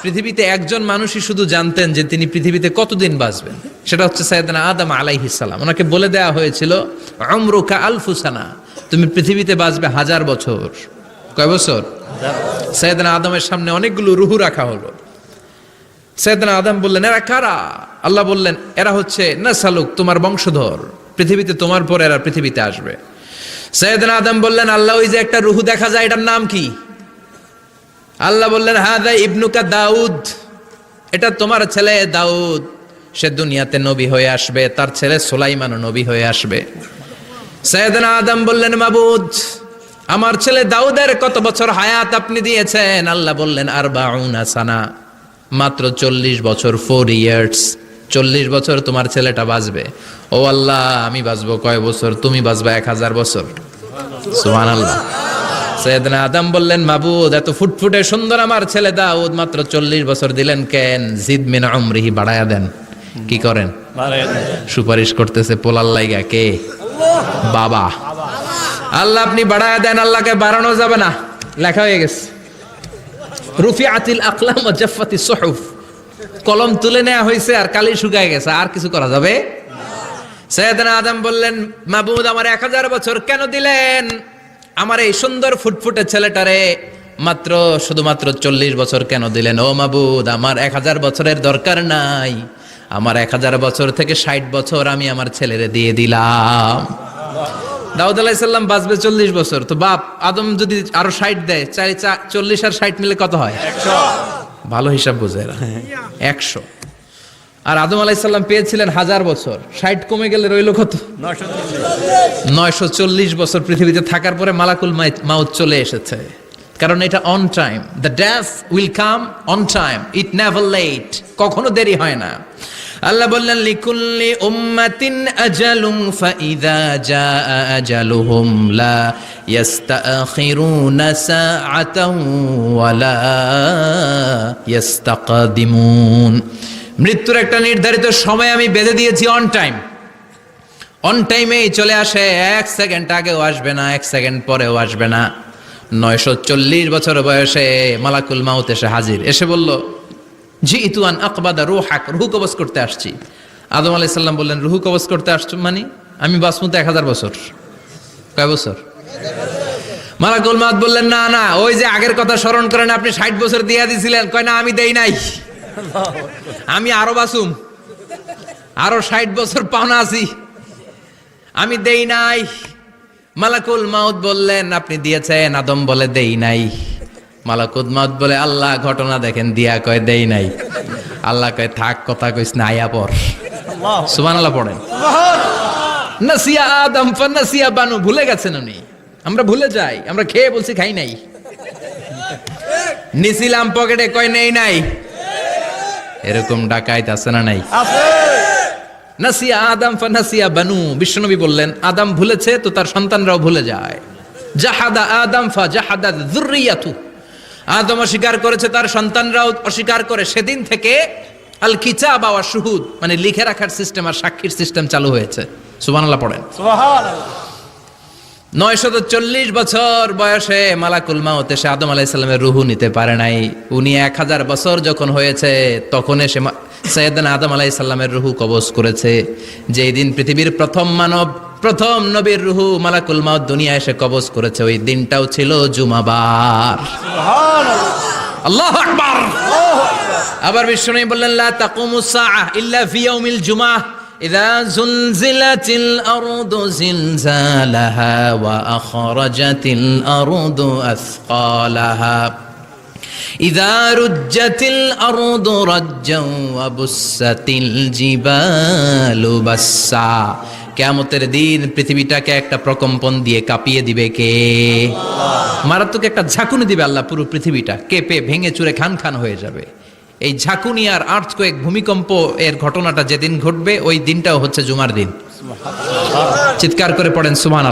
পৃথিবীতে একজন মানুষই শুধু জানতেন যে তিনি পৃথিবীতে কতদিন বাঁচবেন, সেটা হচ্ছে সাইয়েদনা আদম আলাইহিস সালাম। ওনাকে বলে দেওয়া হয়েছিল উমরুকা আলফু সানা, তুমি পৃথিবীতে বাঁচবে 1000 বছর। কয় বছর? সাইয়েদনা আদমের সামনে অনেকগুলো রুহু রাখা হলো। সাইয়েদনা আদম বললেন, এরা কারা? আল্লাহ বললেন, এরা হচ্ছে নাসালুক, তোমার বংশধর, পৃথিবীতে তোমার পর এরা পৃথিবীতে আসবে। সাইয়েদনা আদম বললেন, আল্লাহ ওই যে একটা রুহু দেখা যায়, এটার নাম কি? আল্লাহ বললেন, হাদা ইবনুকা দাউদ, এটা তোমার ছেলে দাউদ, সে দুনিয়াতে নবী হয়ে আসবে, তার ছেলে সুলাইমানও নবী হয়ে আসবে। সাইয়েদনা আদম বললেন, মাবুদ, আমার ছেলে দাউদের কত বছর হায়াত আপনি দিয়েছেন? আল্লাহ বললেন, 40 সানা, মাত্র 40 বছর, 4 ইয়ার্স, 40 বছর তোমার ছেলেটা বাঁচবে। ও আল্লাহ, আমি বাঁচবো কয় বছর? তুমি বাঁচবা 1000 বছর। সুবহানাল্লাহ। সাইয়েদনা আদম বললেন, মাবুদ, এত ফুটফুটে সুন্দর আমার ছেলে দাউদ, মাত্র 40 বছর দিলেন কেন? জিদ মিন উমরিহি, বাড়ায়া দেন। কি করেন? সুপারিশ করতেছে পোলার লাইগা কে? বাবা। আল্লাহ আপনি বাড়ায়া দেন। আল্লাহকে বাড়ানো যাবে না, লেখা হয়ে গেছে। রুফিআতিল আকলাম ওয়া জাফফাতিস সুহুফ, কলম তুলে নেওয়া হয়েছে আর কালি শুকায় গেছে, আর কিছু করা যাবে? সাইয়েদনা আদম বললেন, মাবুদ, আমার 1000 বছর কেন দিলেন? আমার এই সুন্দর ফুটফুটে ছেলেটারে মাত্র শুধুমাত্র 40 বছর কেন দিলেন? ও মাবুদ, আমার 1000 বছরের দরকার নাই, আমার 1000 বছর থেকে 60 বছর আমি আমার ছেলেরে দিয়ে দিলাম। দাউদ আলাইহিস সালাম বাঁচবে 40 বছর, তো বাপ আদম যদি আরো 60 দেয়, 40 আর 60 মিলে কত হয়? 100। ভালো হিসাব বোঝে এরা, 100। আর আদম আলাইহিস সালাম পেয়েছিলেন 1000 বছর, 60 কমে গেলে রইল কত? 940 বছর পৃথিবীতে থাকার পরে মালাকুল মাউত চলে এসেছে। কারণ এটা on time, the death will come on time, it never late, কখনো দেরি হয় না। আল্লাহ বললেন, লিকুল্লি উম্মাতিন আজালুন ফাইযা জাআ আজালুহুম লা ইস্তাখিরুনা সাআতান ওয়া লা ইস্তাকদিমুন। মৃত্যুর একটা নির্ধারিত সময় আমি বেঁধে দিয়েছি, অন টাইম, অন টাইমেই চলে আসে, 1 সেকেন্ড আগেও আসবে না, 1 সেকেন্ড পরেও আসবে না। 940 বছর বয়সে মালাকুল মাউত এসে হাজির, এসে বলল, জিইতু আন আকবাদা রূহাক, রূহ কবজ করতে আসছি। আদম আলাইহিস সালাম বললেন, রূহ কবজ করতে আসছো মানে? আমি বাঁচবো তো 1000 বছর। কয় বছর? মালাকুল মাউত বললেন, না না, ওই যে আগের কথা স্মরণ করেন, আপনি 60 বছর দিয়ে দিয়েছিলেন। কয় না, আমি দেই নাই, আমি আরো বাঁচুম, আরো 60 বছর পাওনা আছি, আমি দেই নাই। মালাকুল মাউত বললেন, আপনি দিয়েছেন? আদম বলে, দেই নাই। মালাকুল মাউত বলে, আল্লাহ ঘটনা দেখেন, দিয়া কয় দেই নাই। আল্লাহ কয়, থাক, কথা কইস না, আয়া পর। সুবহানাল্লাহ পড়েন। নাসিয়া আদম ফানাসিয়া বানু, ভুলে গেছেন উনি, আমরা ভুলে যাই, আমরা খেয়ে বলছি খাই নাই, নিছিলাম পকেটে, কয় নেই নাই। এরকম ডাকাইত আছে না নাই? নাসিয়া আদম ফানাসিয়া বানু, বিশ্বনবী বললেন, আদম ভুলেছে তো তার সন্তানরাও ভুলে যায়। জাহাদা আদম ফাজাহাদা যুররিয়াতু, আদম অস্বীকার করেছে, তার সন্তানরাও অস্বীকার করে। সেদিন থেকে আল কিতাব ওয়া শুহুদ, মানে লিখে রাখার সিস্টেম আর সাক্ষীর সিস্টেম চালু হয়েছে। সুবহানাল্লাহ পড়েন। সুবহানাল্লাহ। 940 বছর বয়সে মালাকুল মাউত এসে আদম আলাইহিস সালামের রূহ নিতে পারে নাই। উনি 1000 বছর যখন হয়েছে তখন এসে সাইয়েদনা আদম আলাইহিস সালামের রূহ কবজ করেছে। যেই দিন পৃথিবীর প্রথম মানব, প্রথম নবীর রূহ মালাকুল মাউত দুনিয়া এসে কবজ করেছে, ওই দিনটাও ছিল জুমাবার। সুবহানাল্লাহ, আল্লাহু আকবার। আবার বিশ্বনবী বললেন, লা তাকুমুস সাআহ ইল্লা ফি ইয়াউমিল জুমআহ ইযা যুলজিলাতিল আরদু জিলজালাহা ওয়া আখরাজাতিল আরদু আসকালাহা ইযা রুজ্জাতিল আরদু রাজ্জাও ওয়া বুসাতিল জিবালু বাসসা। কিয়ামতের দিন পৃথিবীটাকে একটা প্রকম্পন দিয়ে কাঁপিয়ে দিবে কে? আল্লাহ। মারাত্মক একটা ঝাঁকুনি দিবে আল্লাহ, পুরো পৃথিবীটা কেঁপে ভেঙে চুরে খান খান হয়ে যাবে। এই ঝাঁকুনি আর আর্থকোয়েক, ভূমিকম্প এর ঘটনাটা যেদিন ঘটবে, ওই দিনটাও হচ্ছে জুমার দিন। চিৎকার করে পড়েন সুবহানাল্লাহ।